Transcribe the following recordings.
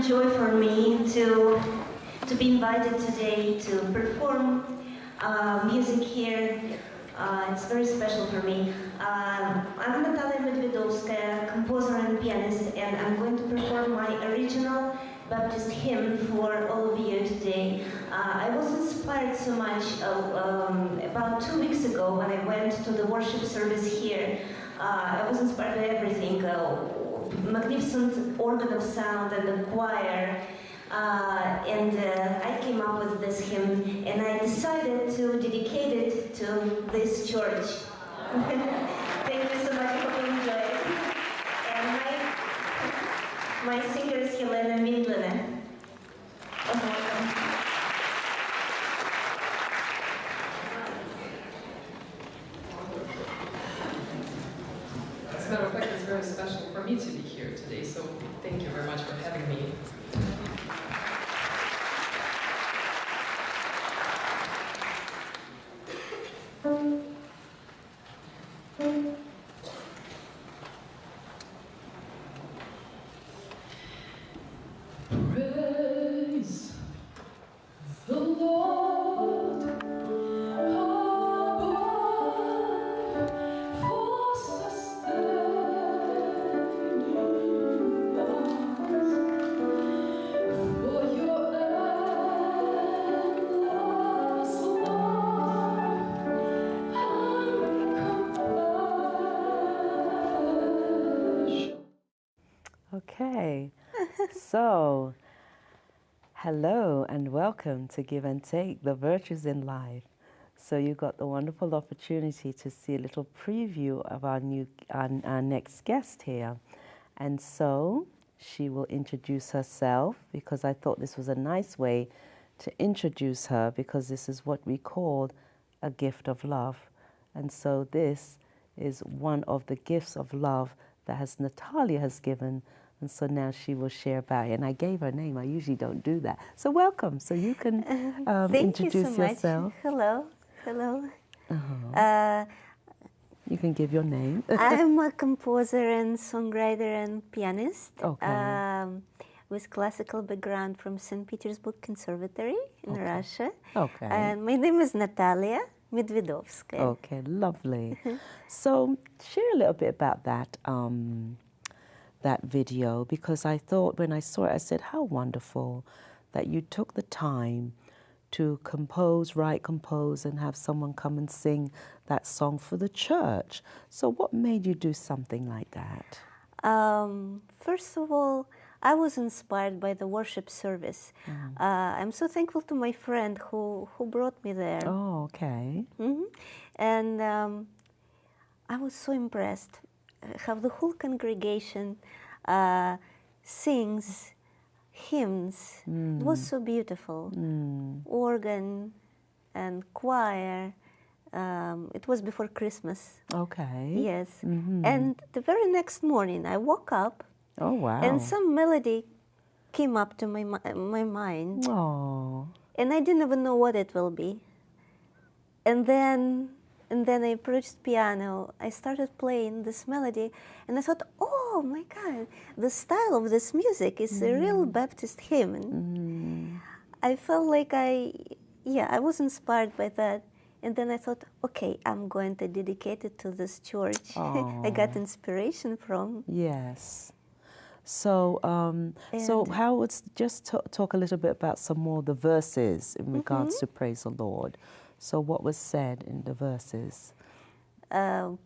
and joy for me to be invited today to perform music here. It's very special for me. I'm Nataliya Medvedovskaya, composer and pianist, and I'm going to perform my original Baptist hymn for all of you today. I was inspired so much about 2 weeks ago when I went to the worship service here. I was inspired by everything, magnificent organ of sound and the choir. And I came up with this hymn, and I decided to dedicate it to this church. Thank you so much. I hope you enjoy it. And my singer is Yefim Medvedovskiy. As a matter of fact, it's very special for me to be here today, so thank you very much for having me. Praise the Lord above for sustaining us, for your endless love and compassion. Okay, so hello and welcome to Give and Take, the Virtues in Life. So you got the wonderful opportunity to see a little preview of our next guest here. And so she will introduce herself, because I thought this was a nice way to introduce her, because this is what we call a gift of love. And so this is one of the gifts of love that Nataliya has given. And so now she will share about it. And I gave her name. I usually don't do that. So welcome. So you can introduce yourself. Hello. Hello. You can give your name. I'm a composer and songwriter and pianist. Okay. With classical background from St. Petersburg Conservatory in Russia. Okay. And my name is Nataliya Medvedovskaya. Okay, lovely. So share a little bit about that. That video, because I thought when I saw it, I said, how wonderful that you took the time to write, compose, and have someone come and sing that song for the church. So what made you do something like that? First of all, I was inspired by the worship service. I'm so thankful to my friend who brought me there. Oh, okay. And I was so impressed how the whole congregation sings hymns. It was so beautiful. Organ and choir. It was before Christmas. Okay. Yes. And the very next morning I woke up. Oh, wow. And some melody came up to my mind. Oh. And I didn't even know what it will be. And then I approached piano. I started playing this melody, and I thought, oh my God, the style of this music is a real Baptist hymn. I felt like I was inspired by that. And then I thought, okay, I'm going to dedicate it to this church. I got inspiration from. Yes. So, how would just talk a little bit about some more of the verses in regards to Praise the Lord. So what was said in the verses?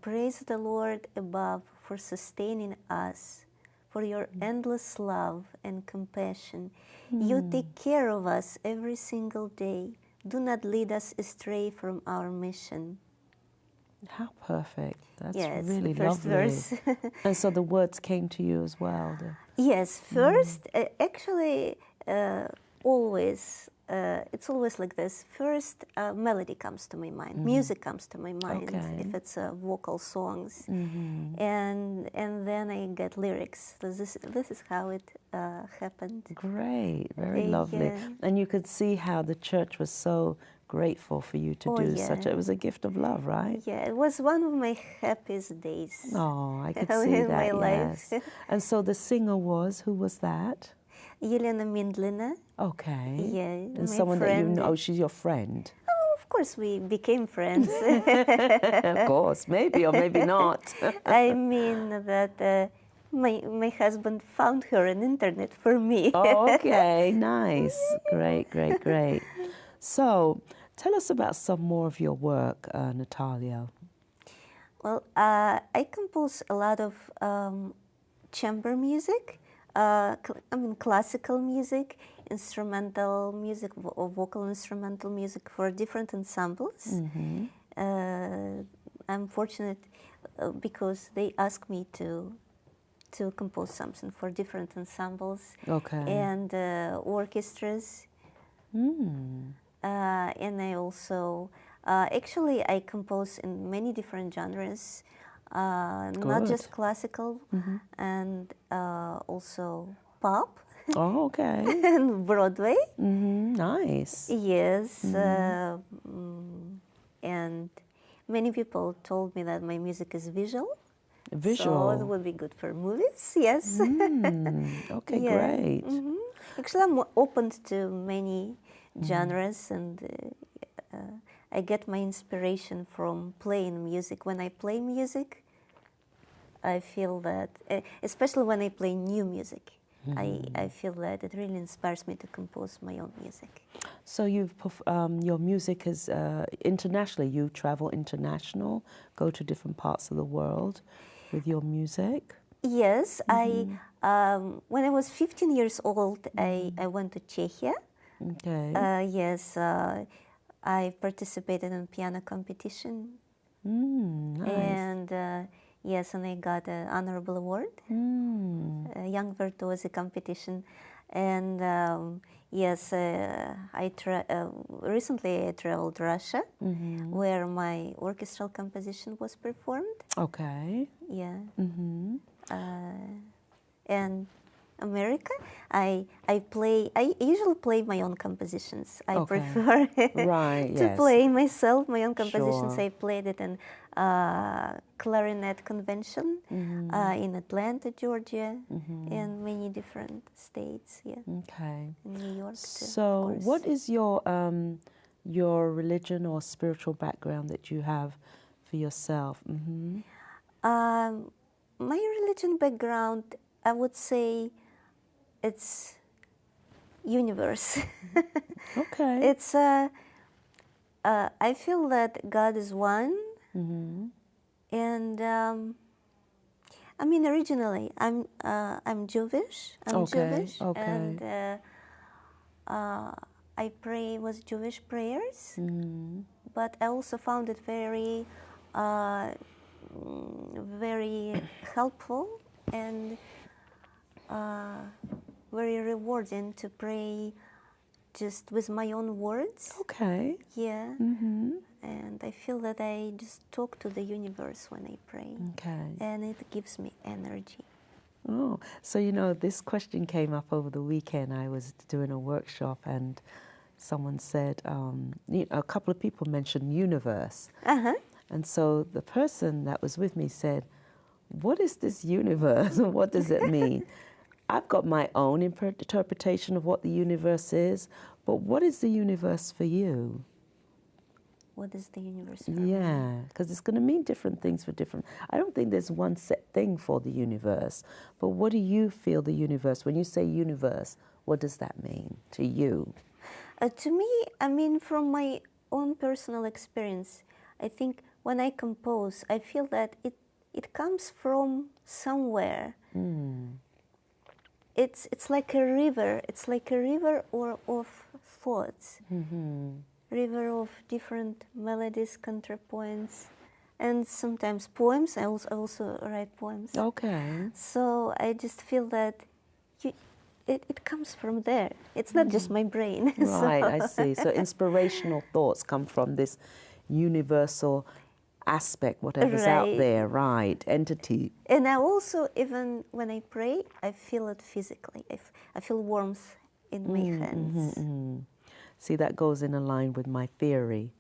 Praise the Lord above for sustaining us, for your endless love and compassion. You take care of us every single day. Do not lead us astray from our mission. How perfect. That's yes, really first lovely. Verse. And so the words came to you as well? Yes, first, actually, always. It's always like this. First, melody comes to my mind, music comes to my mind, if it's vocal songs, and then I get lyrics. So this is how it happened. Great, very lovely. And you could see how the church was so grateful for you to do such. It was a gift of love, right? Yeah, it was one of my happiest days. Oh, I could see that. In my life. And so the singer was, who was that? Yelena Mindlina. Okay. Yeah, And my someone that you friend. know, she's your friend. Of course, we became friends. Of course, maybe or maybe not. I mean that my husband found her on internet for me. Oh, okay, nice. Great, great, great. So, tell us about some more of your work, Nataliya. Well, I compose a lot of chamber music, classical music, instrumental music, or vocal instrumental music for different ensembles. I'm fortunate because they ask me to compose something for different ensembles and orchestras. And I also, actually, I compose in many different genres, not just classical, and also pop. Oh, okay. And Broadway. Nice. Yes. And many people told me that my music is visual. Visual. So it would be good for movies, yes. Okay, great. Actually, I'm open to many genres, and I get my inspiration from playing music. When I play music, I feel that, especially when I play new music, I feel that it really inspires me to compose my own music. So your music is internationally. You travel international, go to different parts of the world with your music. Yes, when I was 15 years old, I went to Czechia. Okay. Yes, I participated in piano competition. Nice. And yes, and I got an honorable award, Young Virtuosi competition. And yes, recently I traveled to Russia, where my orchestral composition was performed. Okay. Yeah. And America, I usually play my own compositions. I prefer to play myself my own compositions. Sure. I played it in clarinet convention in Atlanta, Georgia, and many different states. Yeah. Okay. In New York too. So, what is your religion or spiritual background that you have for yourself? My religion background, I would say, it's universe. Okay. It's I feel that God is one, and I mean originally I'm Jewish. Jewish, and I pray with Jewish prayers, but I also found it very very helpful and very rewarding to pray just with my own words. Okay. Yeah. And I feel that I just talk to the universe when I pray. Okay. And it gives me energy. Oh, so this question came up over the weekend. I was doing a workshop and someone said, a couple of people mentioned universe. And so the person that was with me said, what is this universe? What does it mean? I've got my own interpretation of what the universe is, but what is the universe for you? What is the universe for me? Yeah, because it's going to mean different things for different... I don't think there's one set thing for the universe, but what do you feel the universe... When you say universe, what does that mean to you? To me, I mean, from my own personal experience, I think when I compose, I feel that it comes from somewhere. It's like a river. It's like a river of thoughts. River of different melodies, contrapoints, and sometimes poems. I also write poems. Okay. So I just feel that it comes from there. It's not just my brain. Right, I see. So inspirational thoughts come from this universal aspect, whatever's out there, right, entity. And I also, even when I pray, I feel it physically. I feel warmth in my hands. See, that goes in line with my theory,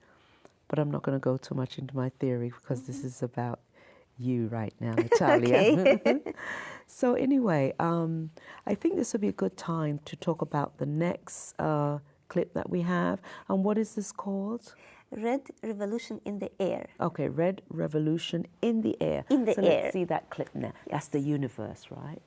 but I'm not going to go too much into my theory because this is about you right now, Nataliya. Okay. So anyway, I think this would be a good time to talk about the next clip that we have. And what is this called? Red Revolution in the Air. Okay, Red Revolution in the Air. In the so air. Let's see that clip now. That's the universe, right?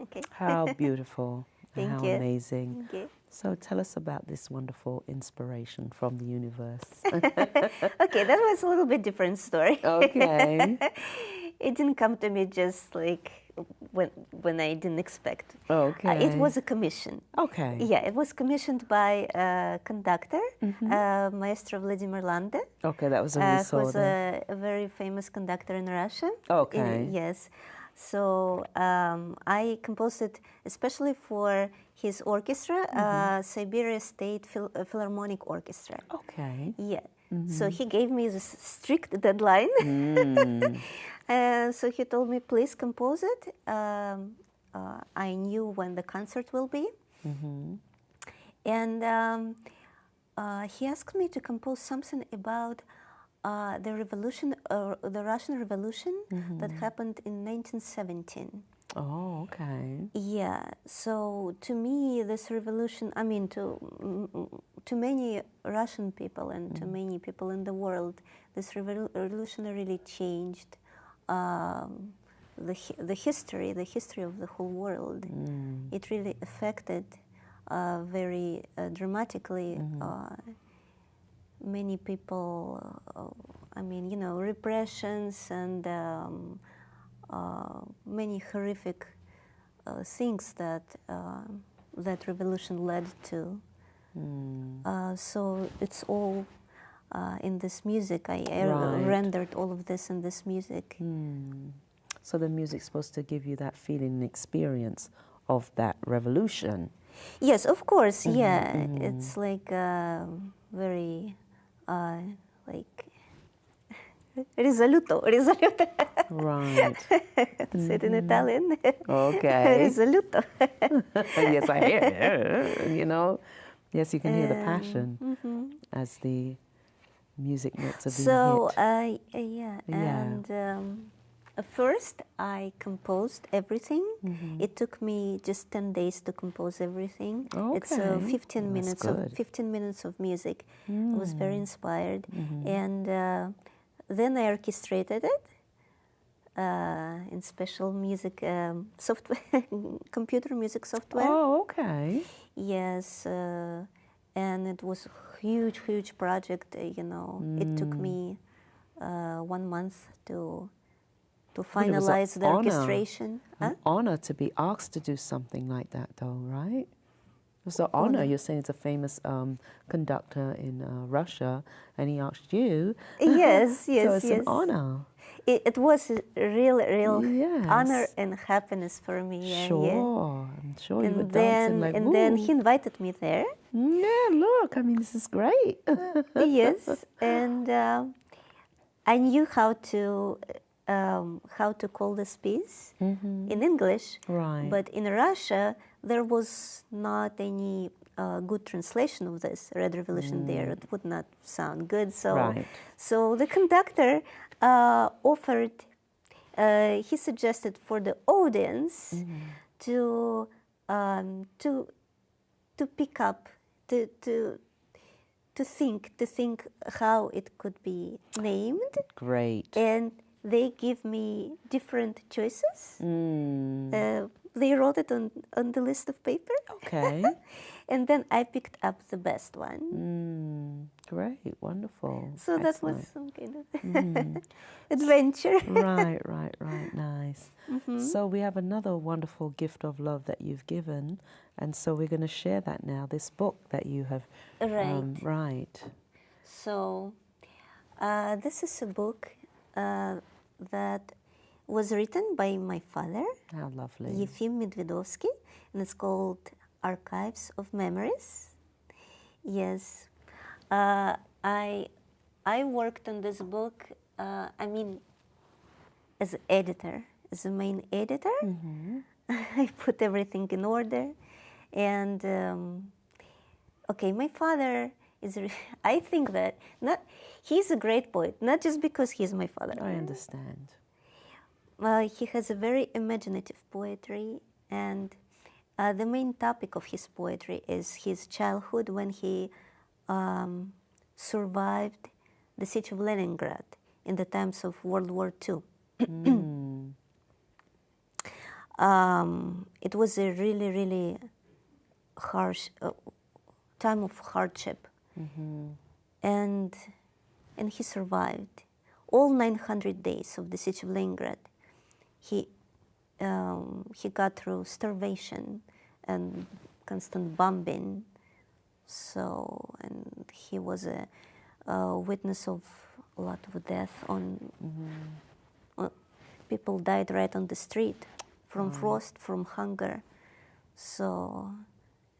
Okay. How beautiful. Thank How you. amazing. Thank you. So tell us about this wonderful inspiration from the universe. Okay, that was a little bit different story. Okay. It didn't come to me just like when I didn't expect. Okay. It was a commission. Okay. Yeah, it was commissioned by a conductor, Maestro Vladimir Lande. Okay, that was a who was a very famous conductor in Russia. Okay. Yes. So I composed it especially for his orchestra, Siberia State Philharmonic Orchestra. Okay. Yeah. So he gave me this strict deadline. So he told me, please compose it. I knew when the concert will be. And he asked me to compose something about the revolution, the Russian Revolution that happened in 1917. Oh, okay. Yeah. So to me, this revolution, I mean, to many Russian people and to many people in the world, this revolution really changed the history of the whole world. It really affected very dramatically many people. I mean, you know, repressions and many horrific things that that revolution led to. So it's all in this music. I rendered all of this in this music. So the music's supposed to give you that feeling and experience of that revolution. Yes, of course. Yeah, it's like very like risoluto. Right. Say it in Italian. Okay. Risoluto. Yes, I hear it. You know, yes, you can hear the passion as the music notes are being hit. Yeah, and first I composed everything. It took me just 10 days to compose everything. Okay. It's 15 minutes of music. I was very inspired, and then I orchestrated it in special music software, computer music software. Oh, okay. Yes, and it was a huge project. You know, it took me 1 month to finalize the orchestration. An honor to be asked to do something like that, though, right? It's an honor. You're saying it's a famous conductor in Russia, and he asked you. Yes, So it's an honor. It was a real Yes. honor and happiness for me. Yeah, Sure, yeah. I'm sure you were dancing like, and then he invited me there. Yeah, look, I mean, this is great. Yes, and I knew how to call this piece in English. Right. But in Russia, there was not any good translation of this Red Revolution there. It would not sound good. So, Right. so the conductor offered he suggested for the audience to pick up, to think how it could be named. Great. And they give me different choices. They wrote it on the list of paper. Okay. And then I picked up the best one. Great, wonderful. So Excellent. that was some kind of adventure. Right, nice. So we have another wonderful gift of love that you've given, and so we're going to share that now, this book that you have. Right. So this is a book that was written by my father. How lovely. Yefim Medvedovskiy, and it's called Archives of Memories. Yes. I worked on this book, as editor, as the main editor. I put everything in order. And, okay, my father is, I think that, he's a great poet, not just because he's my father. I understand. He has a very imaginative poetry, and the main topic of his poetry is his childhood when he survived the siege of Leningrad in the times of World War II. It was a really, really harsh time of hardship, and he survived all 900 days of the siege of Leningrad. He got through starvation and constant bombing. So, and he was a witness of a lot of death people died right on the street from frost, from hunger. So,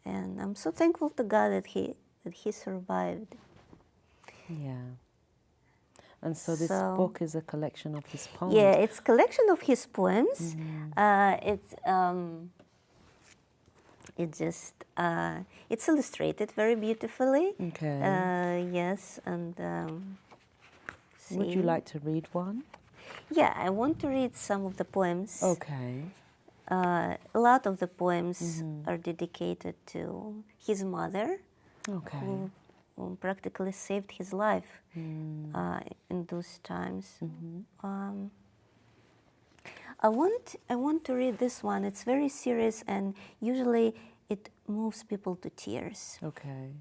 and I'm so thankful to God that he survived. Yeah. And so this book is a collection of his poems. Yeah, it's a collection of his poems. It's illustrated very beautifully. Okay. Yes, and would you like to read one? Yeah, I want to read some of the poems. Okay. A lot of the poems are dedicated to his mother, okay, who practically saved his life in those times. I want to read this one. It's very serious, and usually it moves people to tears. Okay.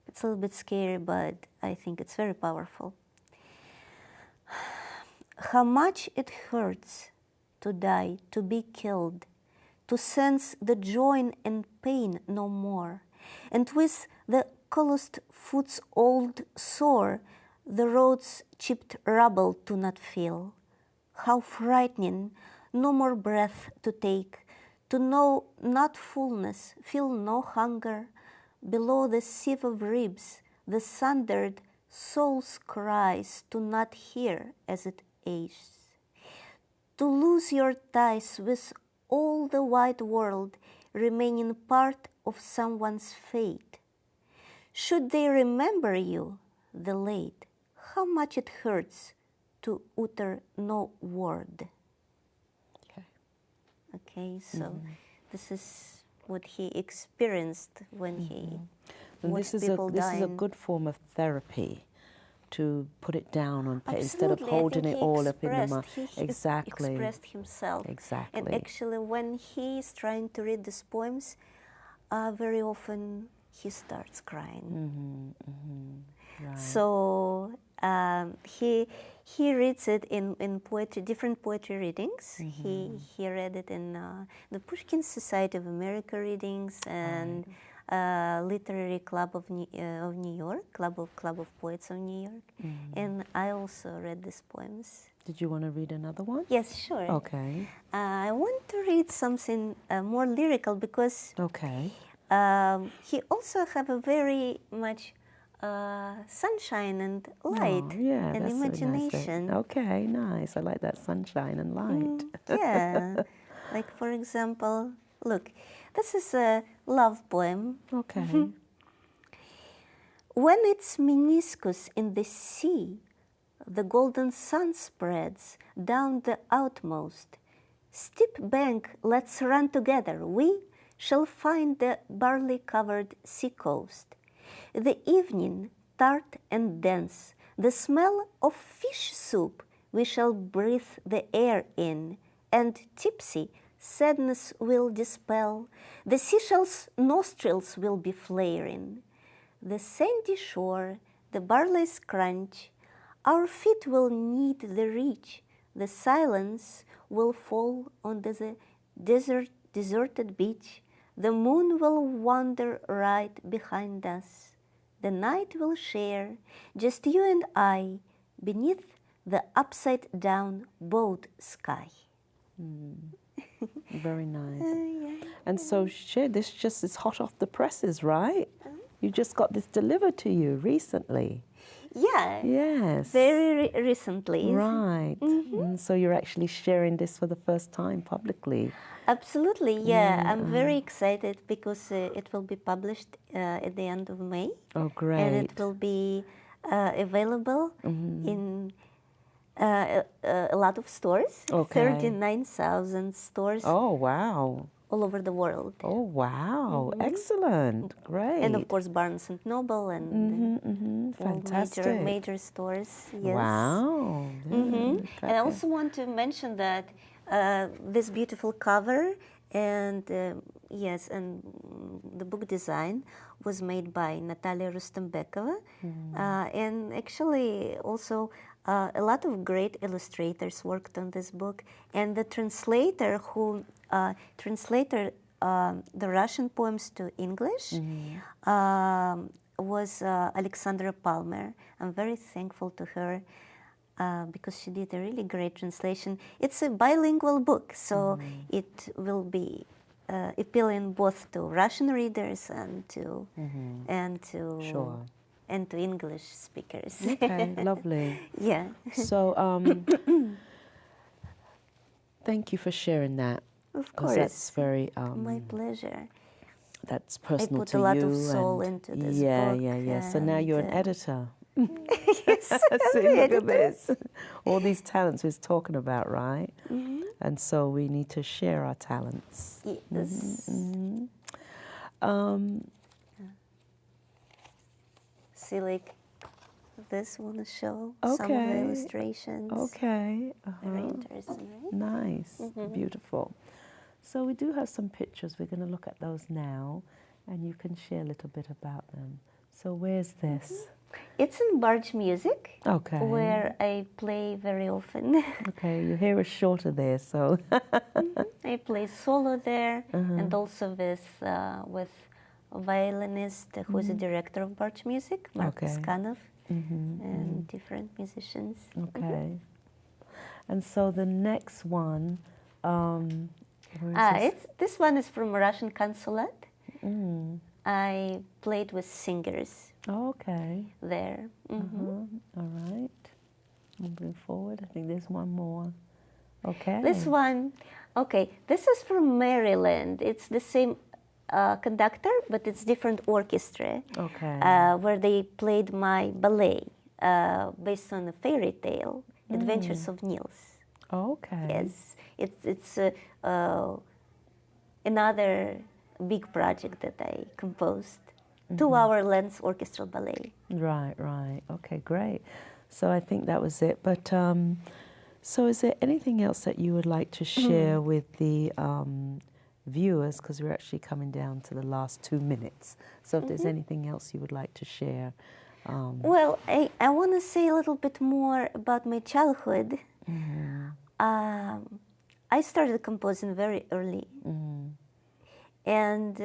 It's a little bit scary, but I think it's very powerful. How much it hurts to die, to be killed, to sense the joy and pain no more, and with the calloused foot's old sore, the road's chipped rubble to not feel. How frightening, no more breath to take, to know not fullness, feel no hunger, below the sieve of ribs, the sundered soul's cries to not hear as it ages. To lose your ties with all the wide world, remaining part of someone's fate. Should they remember you, the late, how much it hurts to utter no word. Okay, so this is what he experienced when he watched people dying. This is a good form of therapy, to put it down on paper instead of holding it all up in the mind. Exactly. He expressed himself. Exactly. And actually, when he is trying to read these poems, very often he starts crying. Right. So he reads it in poetry, different poetry readings. He read it in the Pushkin Society of America readings and Literary Club of New York, Club of Poets of New York. And I also read these poems. Did you want to read another one? Yes, sure. Okay. I want to read something more lyrical because he also have a very much sunshine and light and imagination. Nice. Okay, nice. I like that sunshine and light. Yeah. Like, for example, look, this is a love poem. Okay. When its meniscus in the sea the golden sun spreads down the outmost steep bank. Let's run together. We shall find the barley-covered sea-coast. The evening, tart and dense, the smell of fish soup we shall breathe the air in, and tipsy, sadness will dispel. The seashell's nostrils will be flaring. The sandy shore, the barley's crunch, our feet will need the reach. The silence will fall on the deserted beach. The moon will wander right behind us. The night will share, just you and I, beneath the upside-down boat sky. Very nice. Yeah. And so, this just is hot off the presses, right? You just got this delivered to you recently. Yeah. Yes. Very recently. Right. And so you're actually sharing this for the first time publicly. Absolutely, yeah. I'm very excited because it will be published at the end of May. Oh, great. And it will be available in a lot of stores. Okay. 39,000 stores. Oh, wow. All over the world. Oh, wow. Excellent. Great. And of course, Barnes and Noble and all Fantastic. major stores. Yes. Wow. And I also want to mention that this beautiful cover and yes, and the book design was made by Nataliya and actually also a lot of great illustrators worked on this book, and the translator who translated the Russian poems to English was Alexandra Palmer. I'm very thankful to her because she did a really great translation. It's a bilingual book, so it will be appealing both to Russian readers and to Sure. and to English speakers. Okay, lovely. Yeah. So, thank you for sharing that. Of course. That's very my pleasure. That's personal to I put you. a lot of soul into this yeah, book. Yeah. So now you're an editor. Yes, See, look at this. All these talents we're talking about, right? And so we need to share our talents. Yes. See, like this want to show some of the illustrations. Okay. Very interesting, right? Nice. Beautiful. So we do have some pictures. We're going to look at those now, and you can share a little bit about them. So where's this? It's in barge music, Okay. where I play very often. Okay, your hair is shorter there, so. I play solo there, and also with a violinist who is a director of barge music, Mark Skanov, and different musicians. Okay. And so the next one, where is this one is from Russian consulate. I played with singers. Okay. There. All right. Moving forward, I think there's one more. Okay. This one, okay, this is from Maryland. It's the same conductor, but it's different orchestra. Okay. Where they played my ballet based on a fairy tale, Adventures of Niels. Okay. Yes, it's another big project that I composed. 2-hour length orchestral ballet. Right, right. Okay, great. So I think that was it. But so is there anything else that you would like to share with the viewers? Because we're actually coming down to the last 2 minutes. So if there's anything else you would like to share. Well, I want to say a little bit more about my childhood. I started composing very early. And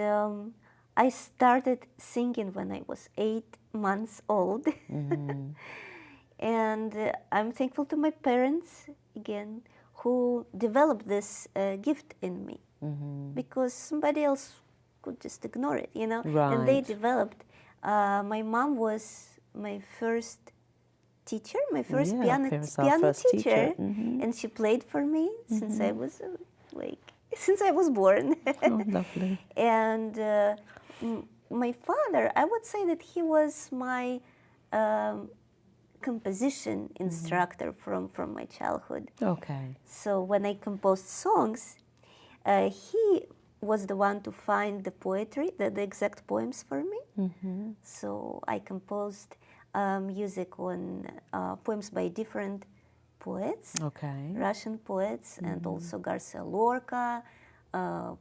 I started singing when I was 8 months old. And I'm thankful to my parents, again, who developed this gift in me. Because somebody else could just ignore it, you know? Right. And they developed. My mom was my first teacher, my first piano teacher. And she played for me since I was since I was born. Oh, lovely. And my father, I would say that he was my composition instructor from my childhood. Okay. So when I composed songs, he was the one to find the poetry, the exact poems for me. Mm-hmm. So I composed music on poems by different poets, Okay. Russian poets, and also Garcia Lorca,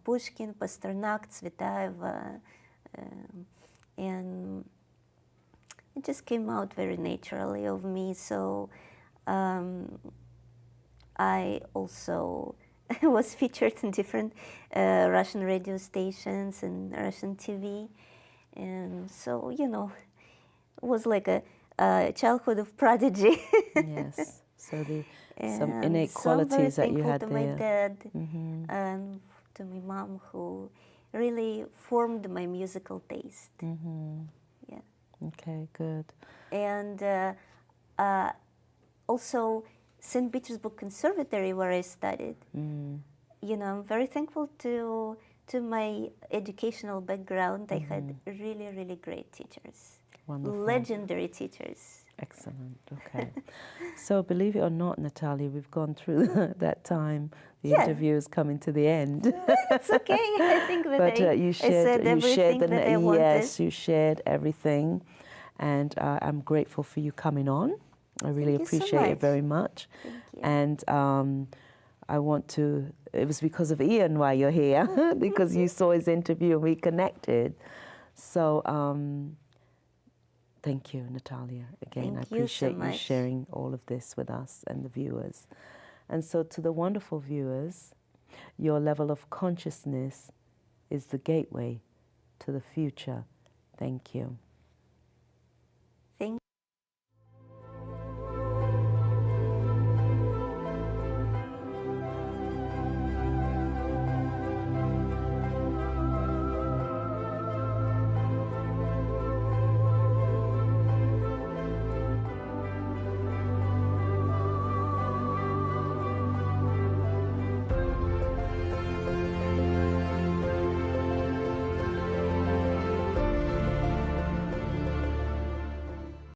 Pushkin, Pasternak, Tsvetaeva, and it just came out very naturally of me. So I also was featured in different Russian radio stations and Russian TV, and so it was like a childhood of prodigy. Yes. So some And innate so I'm very qualities that you thankful had to there. my dad Mm-hmm. and to my mom, who really formed my musical taste. Mm-hmm. Yeah. Okay, good. And also St. Petersburg Conservatory, where I studied. Mm. I'm very thankful to my educational background. I had really, really great teachers. Wonderful. Legendary teachers. Excellent. Okay. So believe it or not, Nataliya, we've gone through that time. The Yeah. interview is coming to the end. It's okay. I think that But I said everything that I wanted. Yes, you shared everything, and I'm grateful for you coming on. I really Thank you so appreciate it much. very much. Thank you. And I want to. It was because of Ian why you're here, because you saw his interview and we connected. So thank you, Nataliya. Again, Thank I you so appreciate you much. sharing all of this with us and the viewers. And so to the wonderful viewers, your level of consciousness is the gateway to the future. Thank you.